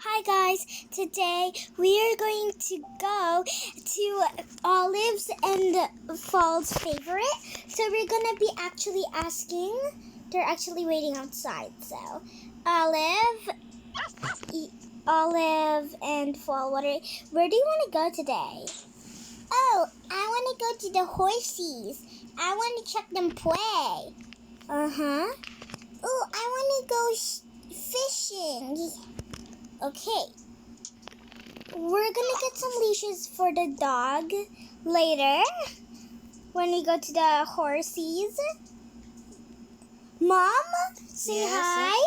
Hi guys, today we are going to go to Olive's and Fall's favorite. So we're gonna be actually asking, they're actually waiting outside. So Olive and Fall, where do you want to go today? Oh, I want to go to the Horsies. I want to check them play. Oh, I want to go fishing. Okay. We're gonna get some leashes for the dog later when we go to the Horsies. Mom, say Yes, hi.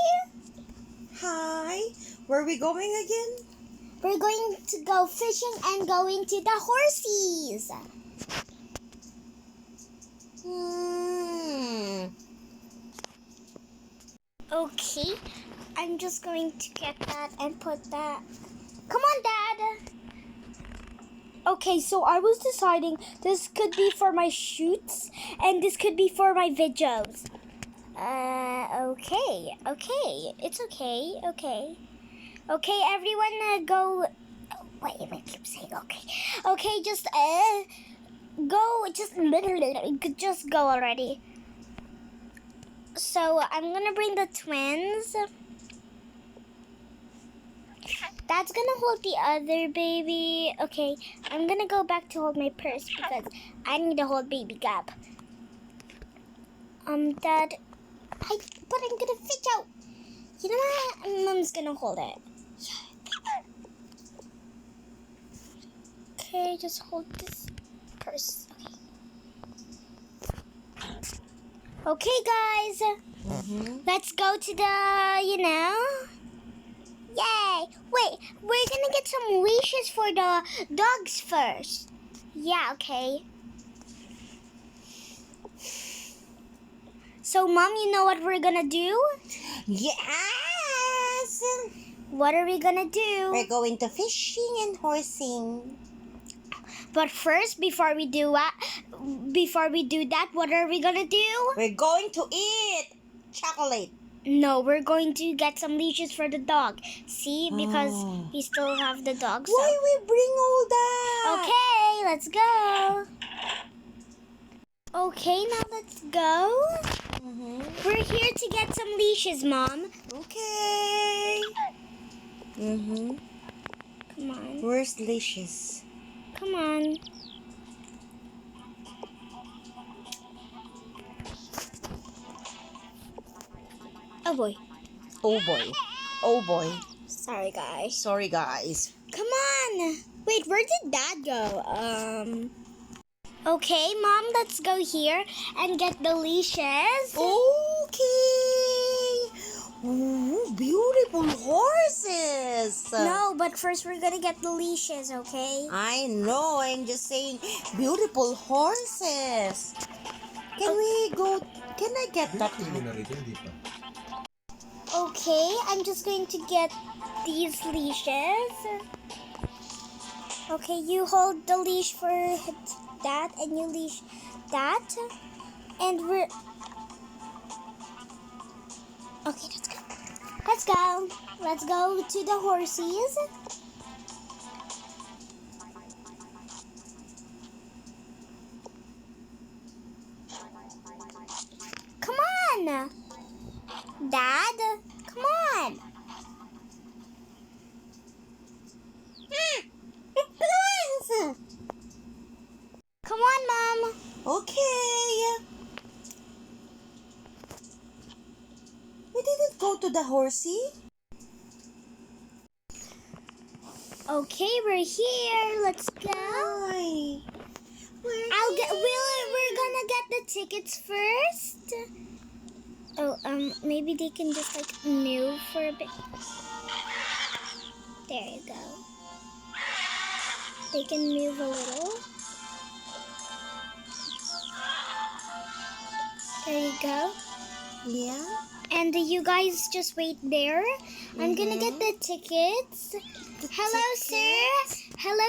Hi. Where are we going again? We're going to go fishing and going to the Horsies. Okay, I'm just going to get that and put that. Come on, Dad. Okay, so I was deciding this could be for my shoots and this could be for my videos. Okay. It's okay. Okay, everyone, go. Oh, wait, I keep saying okay. Okay, just go. Just go already. So I'm gonna bring the twins. Dad's gonna hold the other baby. Okay, I'm gonna go back to hold my purse because I need to hold baby Gab. Dad, but I'm gonna fit out. You know what? Mom's gonna hold it. Okay, just hold this purse. Okay, guys. Let's go to the, Yay! Wait, we're gonna get some leashes for the dogs first. Yeah, okay. So, Mom, you know what we're gonna do? Yes. What are we gonna do? We're going to fishing and horsing. But first, before we do that, what are we gonna do? We're going to eat chocolate. No, we're going to get some leashes for the dog. See, because we still have the dog. Why we bring all that? Okay, let's go. Okay, now let's go. We're here to get some leashes, Mom. Okay. Come on. Where's leashes? Come on. Oh boy. Oh boy. Sorry, guys. Sorry, guys. Come on. Wait, where did Dad go? Okay, Mom, let's go here and get the leashes. Okay. Ooh, beautiful horses. No, but first we're gonna get the leashes, okay? I know. I'm just saying, beautiful horses. Can we go? Can I get that? Okay, I'm just going to get these leashes. Okay, you hold the leash for that, and you leash that, and we're okay. Let's go to the Horsies. Come on, Dad. Come on. Come on, Mom. Okay. We didn't go to the horsey. Okay, we're here. Let's go. Hi. We're gonna get the tickets first. Oh, maybe they can just move for a bit. There you go. They can move a little. There you go. Yeah. And you guys just wait there. I'm gonna get the tickets. Hello,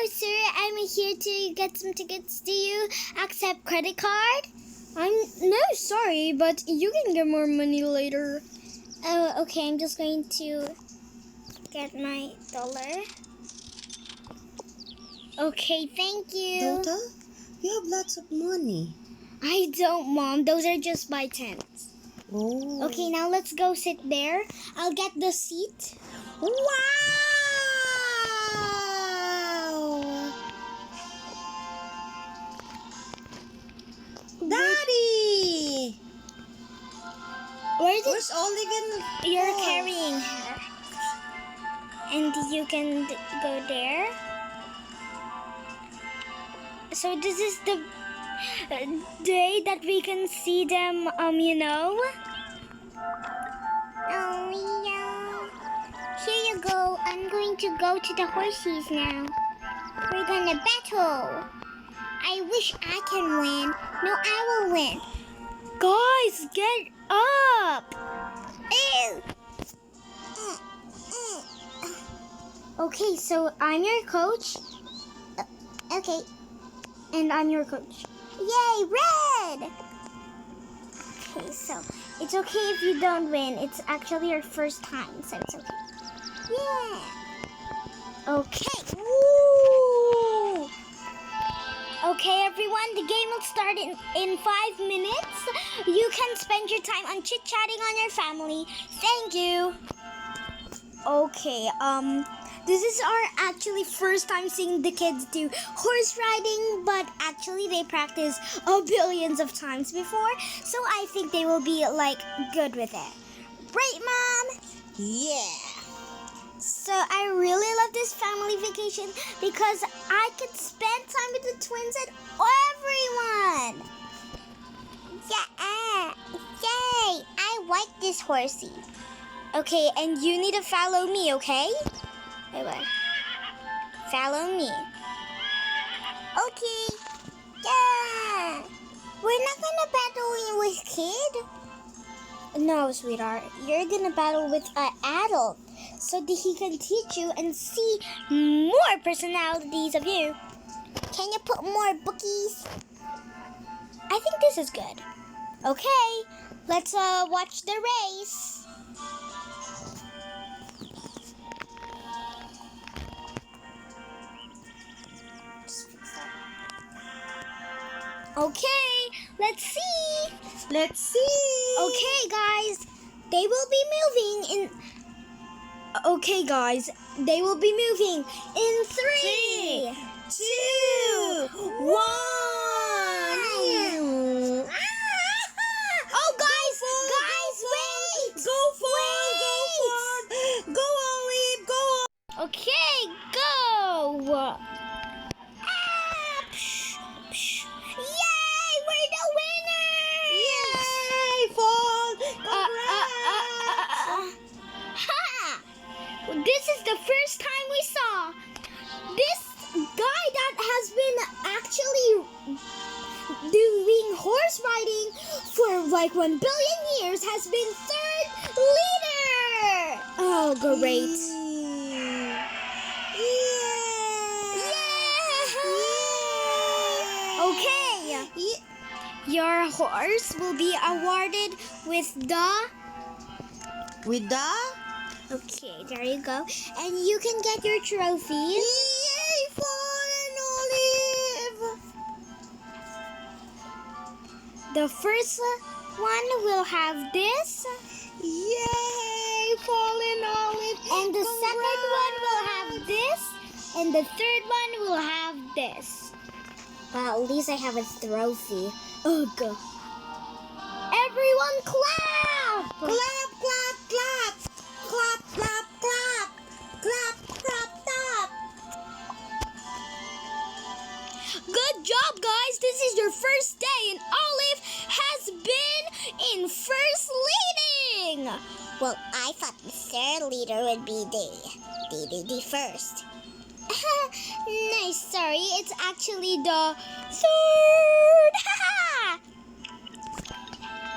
sir. I'm here to get some tickets. Do you accept credit card? No, sorry, but you can get more money later. Oh, okay. I'm just going to get my dollar. Okay, thank you. Dota, you have lots of money. I don't, Mom. Those are just my 10s. Oh. Okay, now let's go sit there. I'll get the seat. Wow! Daddy! Where's Olive and You're Paul? carrying her. And you can go there. So this is the day that we can see them, you know? Oh, yeah. Here you go. I'm going to go to the horses now. We're gonna battle. I wish I can win. No, I will win. Guys, get up. Ew. Okay, so I'm your coach. Okay. And I'm your coach. Yay, red! Okay, so it's okay if you don't win. It's actually your first time, so it's okay. Yeah. Okay. Woo! Okay, everyone, the game will start in 5 minutes. You can spend your time on chit-chatting on your family. Thank you. Okay, this is our actually first time seeing the kids do horse riding, but actually they practiced billions of times before, so I think they will be like good with it. Right, Mom? Yeah. So I really love this family vacation because I could spend time with the twins and everyone. Yeah, yay! I like this horsey. Okay, and you need to follow me, okay? Bye-bye. Follow me. Okay. Yeah. We're not gonna battle with kid. No, sweetheart. You're gonna battle with an adult so that he can teach you and see more personalities of you. Can you put more bookies? I think this is good. Okay, let's watch the race. Okay, let's see. Let's see. Okay, guys, they will be moving in. Okay, guys, they will be moving in 3, 2, 1. Oh, guys, wait! Go forward! Go, Olive! Go! Okay, go! Yay! We're the winners! Yay! Fall! Ha! This is the first time we saw this guy that has been actually doing horse riding for like 1 billion years has been 3rd leader. Oh, great. Okay. Your horse will be awarded with the... Okay, there you go. And you can get your trophies. Yay, Fallen Olive! The first one will have this. Yay, Fallen Olive! And the second one will have this. And the third one will have this. Well, at least I have a trophy. Ugh. Everyone clap! Clap, clap, clap! Clap, clap, clap! Clap, clap, clap! Good job, guys! This is your first day, and Olive has been in first leading! Well, I thought the third leader would be the first. No, sorry, it's actually the third!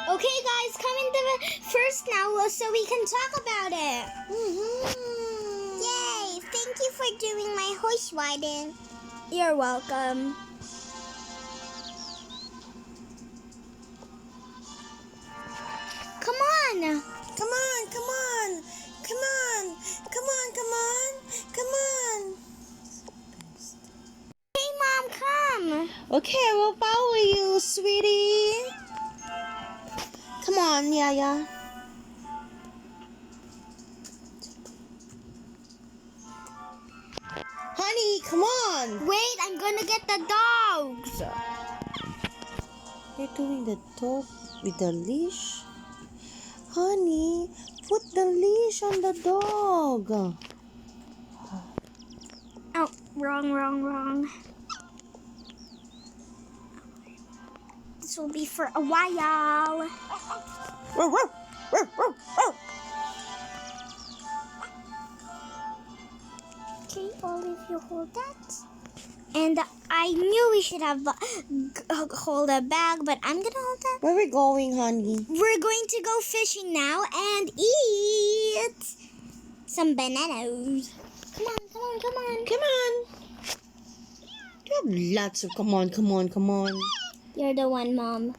Okay, guys, come in the first now so we can talk about it. Yay! Thank you for doing my horse riding. You're welcome. Come on! Come on, come on! Come on! Come on, come Okay, we'll follow you, sweetie. Come on, Yaya. Honey, come on. Wait, I'm gonna get the dogs. You're doing the dog with the leash? Honey, put the leash on the dog. Oh, wrong. This will be for a while. Okay, Olive, you hold that. And I knew we should have hold a bag, but I'm gonna hold that. Where are we going, honey? We're going to go fishing now and eat some bananas. Come on. Come on. You have lots of come on. You're the one, Mom.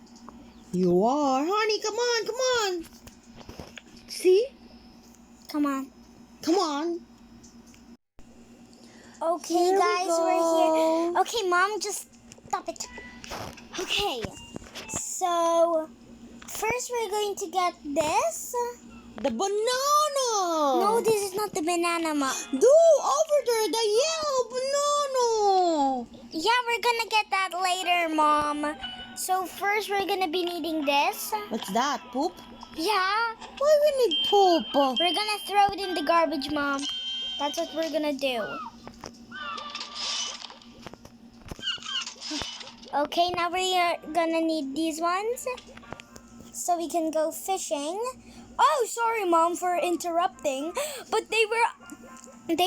You are. Honey, come on. See? Come on. Come on. Okay, Here we guys, we're go. here. Okay, Mom, just stop it. Okay, so first we're going to get this. The banana. No, this is not the banana, Mom. Do over there, the yellow banana. Yeah, we're gonna get that later, Mom. So first we're gonna be needing this. What's that? Poop? Yeah, Why we need poop? we're gonna throw it in the garbage, Mom. That's what we're gonna do. Okay, now we're gonna need these ones so we can go fishing. Oh, sorry, Mom, for interrupting, but they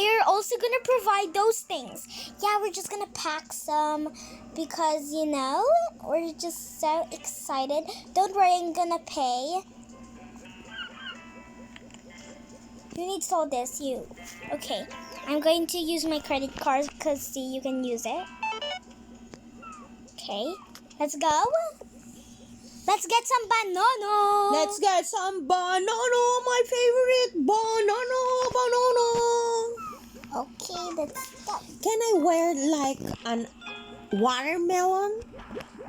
are also gonna provide those things. Yeah, we're just gonna pack some because, we're just so excited. Don't worry, I'm gonna pay. You need all this, you. Okay, I'm going to use my credit card because, see, you can use it. Okay, let's go. Let's get some banana. Let's get some banana, my favorite banana. Okay, let's go. Can I wear like an watermelon?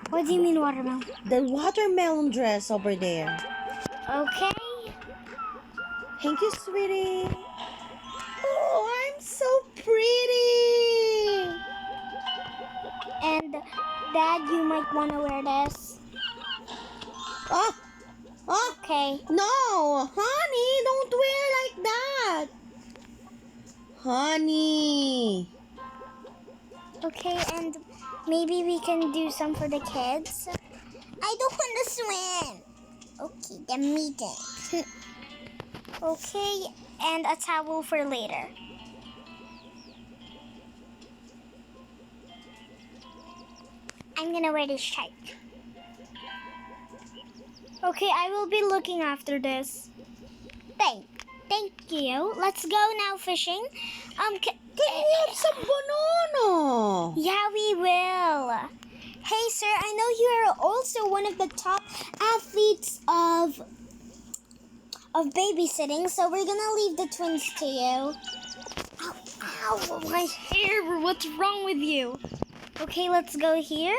What do you mean watermelon? The watermelon dress over there. Okay. Thank you, sweetie. Oh, I'm so pretty. And Dad, you might want to wear this. Oh, Okay. no, honey, don't wear like that. Honey. Okay, and maybe we can do some for the kids. I don't want to swim. Okay, then me then. Okay, and a towel for later. I'm gonna wear this shirt. Okay, I will be looking after this. Thank you. Let's go now fishing. Can we have some banana? Yeah, we will. Hey, sir, I know you are also one of the top athletes of babysitting, so we're gonna leave the twins to you. Ow, my hair, what's wrong with you? Okay, let's go here.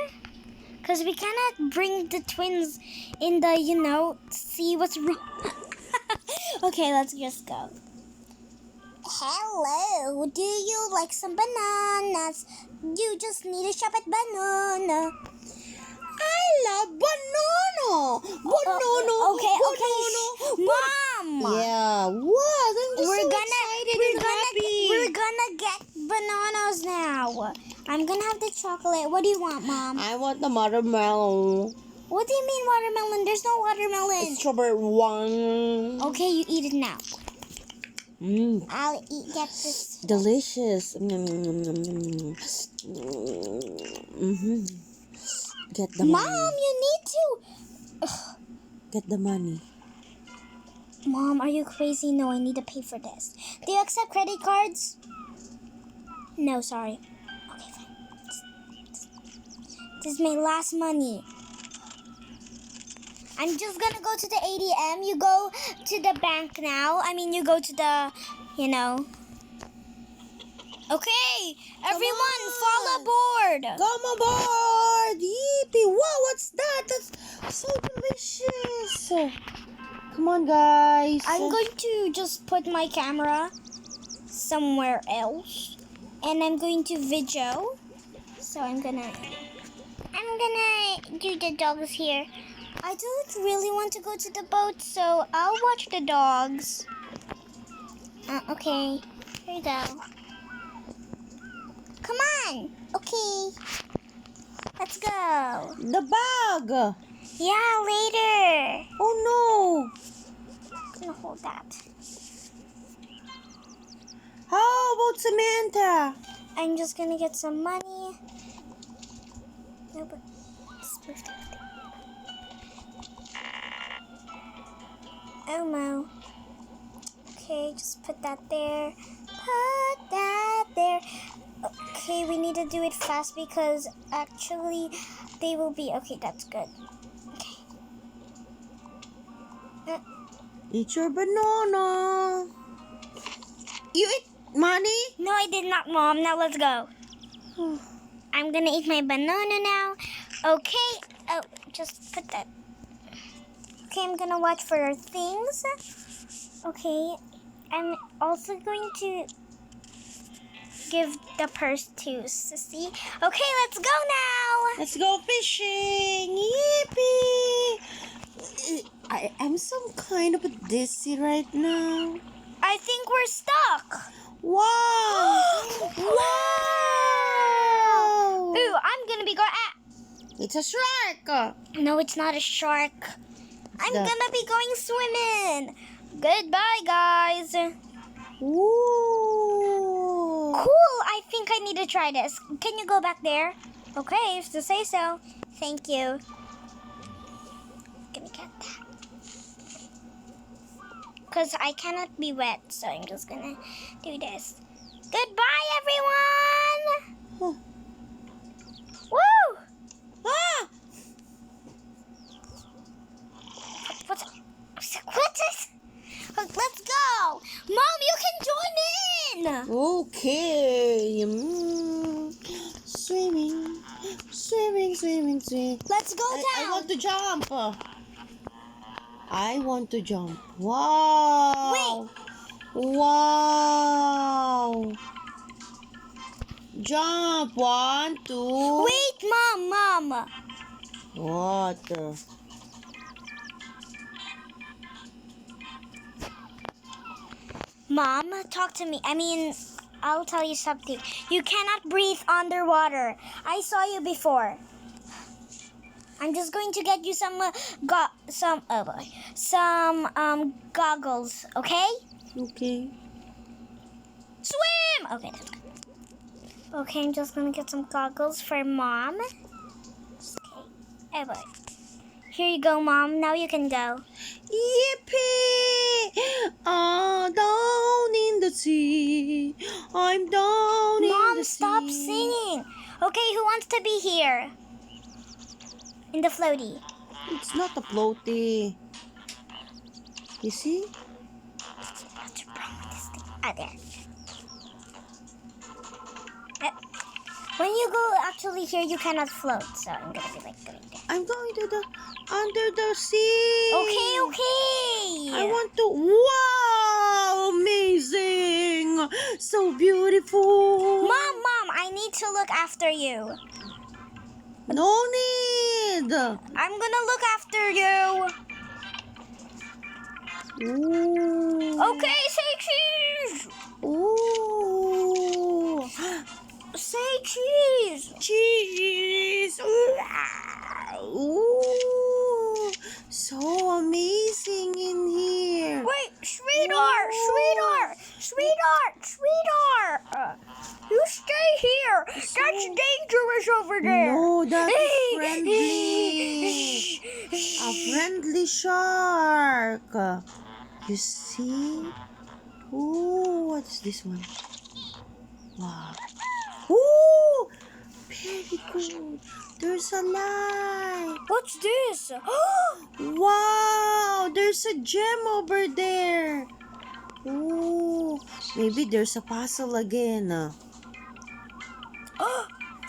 Because we cannot bring the twins in the, see what's wrong. Okay, let's just go. Hello, do you like some bananas? You just need a shop at banana. I love banana. Banana. Okay. Banana. Mom! Yeah, what? I'm just so excited and happy. We're gonna get bananas now. I'm gonna have the chocolate. What do you want, Mom? I want the watermelon. What do you mean watermelon? There's no watermelon. It's strawberry one. Okay, you eat it now. I'll get this. Delicious. Get the Mom, money. you need to. Get the money. Mom, are you crazy? No, I need to pay for this. Do you accept credit cards? No, sorry. Okay, fine. This is my last money. I'm just gonna go to the ATM. You go to the bank now. You go to the, Okay, everyone, fall aboard. Come aboard. yippee! Wow, what's that? That's so delicious. Come on, guys. I'm going to just put my camera somewhere else, and I'm going to video. So I'm gonna do the dogs here. I don't really want to go to the boat, so I'll watch the dogs. Okay, here you go. Come on. Okay, let's go. The bag. Yeah, later. Oh no. I'm gonna hold that. How about Samantha? I'm just gonna get some money. No, but just move that. Oh no. Okay, just put that there. Put that there. Okay, we need to do it fast because actually they will be. Okay, that's good. Okay. Eat your banana. You eat money? No, I did not, Mom. Now let's go. I'm gonna eat my banana now. Okay. Oh, just put that. Okay, I'm gonna watch for things. Okay. I'm also going to give the purse to Sissy. Okay, let's go now. Let's go fishing. Yippee! I'm some kind of dizzy right now. I think we're stuck. Wow! Wow! Ooh, I'm gonna be going. It's a shark. No, it's not a shark. I'm The- gonna be going swimming. Goodbye, guys. Ooh! Cool. I think I need to try this. Can you go back there? Okay, if you say so. Thank you. Gonna get that. Because I cannot be wet, so I'm just gonna do this. Goodbye, everyone! Huh. Woo! Ah! What's this? Let's go! Mom, you can join in! Okay. Swimming. Let's go I down! want to jump. I want to jump. Wow. Wait. Wow. Jump. 1, 2. Wait, Mom! What? Mom, talk to me. I'll tell you something. You cannot breathe underwater. I saw you before. I'm just going to get you some goggles, okay? Okay. Swim! Okay, that's good. Okay, I'm just gonna get some goggles for Mom. Okay. Oh boy. Here you go, Mom. Now you can go. Yippee! Down in the sea. I'm down in Mom, the stop sea. singing. Okay, who wants to be here? In the floaty. It's not a floaty. You see? What's wrong with this thing? Ah, there. When you go actually here, you cannot float. So I'm gonna be like going there. I'm going to the under the sea. Okay. I want to. Wow! Amazing! So beautiful. Mom, I need to look after you. No need. I'm gonna look after you. Ooh. Okay, say cheese. Ooh. Say cheese. Cheese. Ooh. So amazing in here. Wait, sweetheart. You stay here. That's dangerous over there. No, that is friendly. A friendly shark. You see? Ooh, what's this one? Wow. Ooh, very good. There's a light. What's this? Wow, there's a gem over there. Ooh, maybe there's a puzzle again.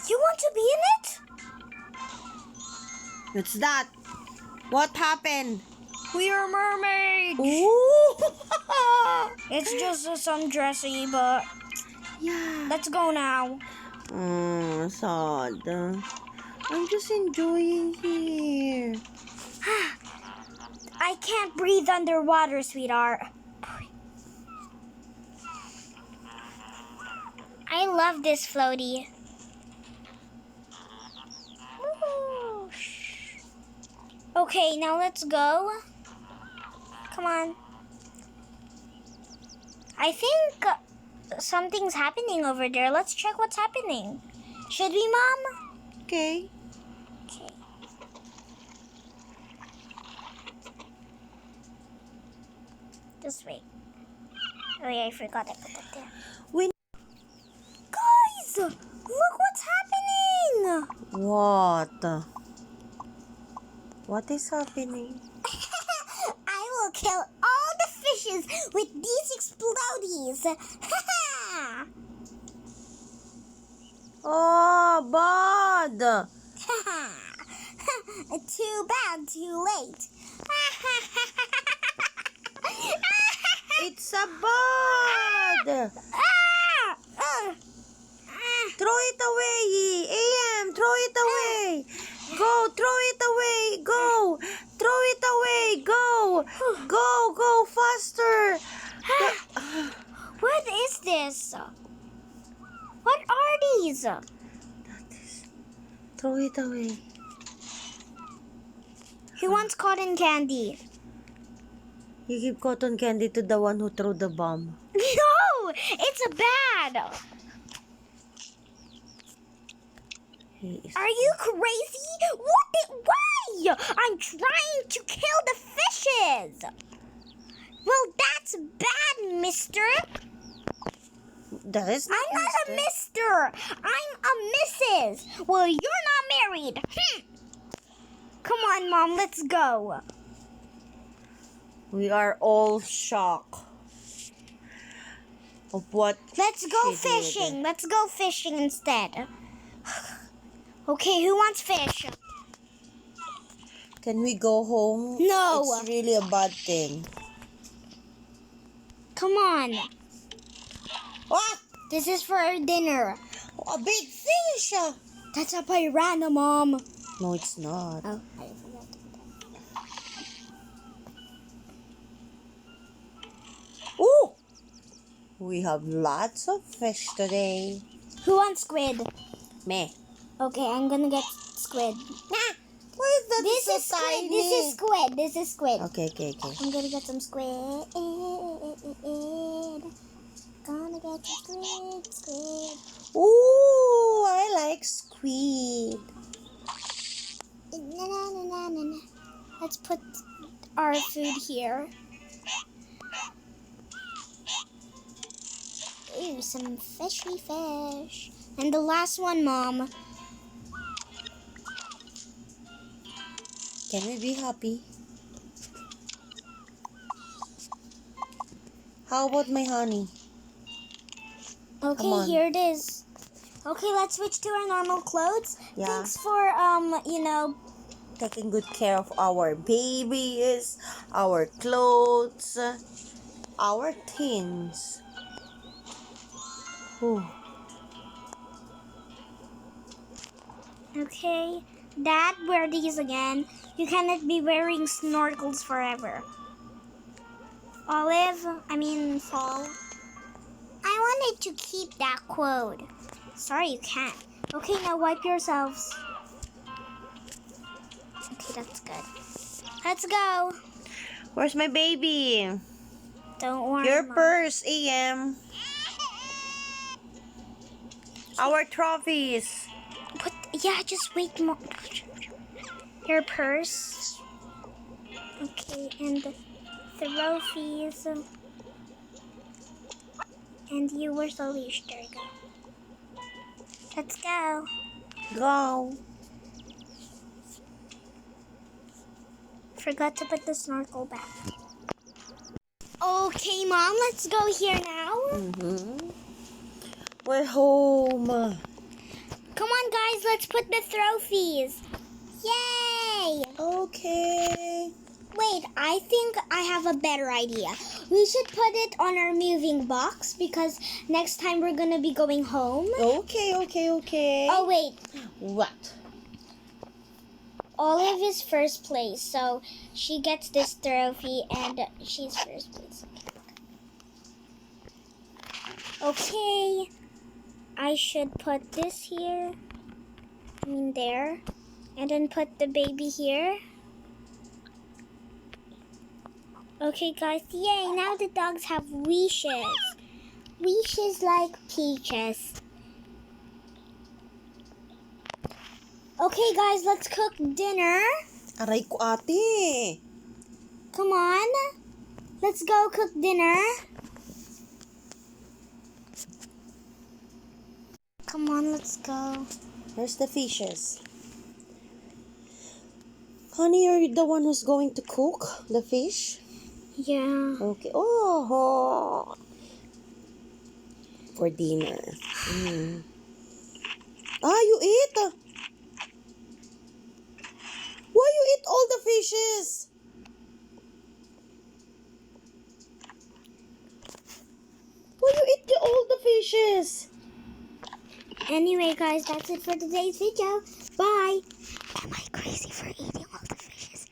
You want to be in it? What's that? What happened? We are mermaids. Ooh! It's just a sundressy, but Yeah. let's go now. Sad. I'm just enjoying here. I can't breathe underwater, sweetheart. I love this floaty. Woo. Okay, now let's go. Come on. I think something's happening over there. Let's check what's happening. Should we, Mom? Okay. Okay. Just wait. Oh yeah, I forgot I put that there. Wait. Guys, look what's happening. What? What is happening? I will kill all the fishes with these explodies. Oh, bad. Too bad, too late. It's a bad. Throw it away, Aiem. Throw it away. Go, throw it away. Go. Throw it away. Go. Go faster. What is this? What are these? Throw it away. Who wants cotton candy? You give cotton candy to the one who threw the bomb. No, it's a bad. Are you crazy? Why? I'm trying to kill the fishes. Well, that's bad, mister. That is not I'm not a mister. I'm a missus. Well, you're not married. Come on, Mom, let's go. We are all shocked of what. Let's go she did. fishing. Let's go fishing instead. Okay, who wants fish? Can we go home? No. It's really a bad thing. Come on. What? This is for our dinner. A big fish! That's a piranha, Mom. No, it's not. Oh, I forgot. Ooh! We have lots of fish today. Who wants squid? Me. Okay, I'm gonna get squid. Nah! Why is that This so is squid. tiny? This is squid. This is squid. Okay. I'm gonna get some squid. Gonna get some squid. Ooh, I like squid. Na. Let's put our food here. Ooh, some fishy fish. And the last one, Mom. Can we be happy? How about my honey? Come Okay, on. here it is. Okay, let's switch to our normal clothes. Yeah. Thanks for, Taking good care of our babies, our clothes, our things. Ooh. Okay, Dad, wear these again. You cannot be wearing snorkels forever. Fall. I wanted to keep that quote. Sorry, you can't. Okay, now wipe yourselves. Okay, that's good. Let's go. Where's my baby? Don't worry, Your Mom. purse, Aiem. Our trophies. Just wait, Mom. Your purse. Okay, and the trophies. And you, where's the leash? There you go. Let's go. Go. Forgot to put the snorkel back. Okay, Mom, let's go here now. We're home. Come on, guys, let's put the trophies. Yay! Yay! Okay. Wait, I think I have a better idea. We should put it on our moving box because next time we're gonna be going home. Okay. Oh, wait. What? Olive is first place, so she gets this trophy and she's first place. Okay. I should put this here. There. And then put the baby here. Okay, guys. Yay! Now the dogs have leashes. Leashes like peaches. Okay, guys. Let's cook dinner. Aray ko, ate. Come on. Let's go cook dinner. Come on, let's go. Where's the fishes? Honey, are you the one who's going to cook the fish? Yeah. Okay. Oh. For dinner. You eat? Why you eat all the fishes? Why you eat all the fishes? Anyway, guys, that's it for today's video. Bye. Am I crazy for eating all the fishes?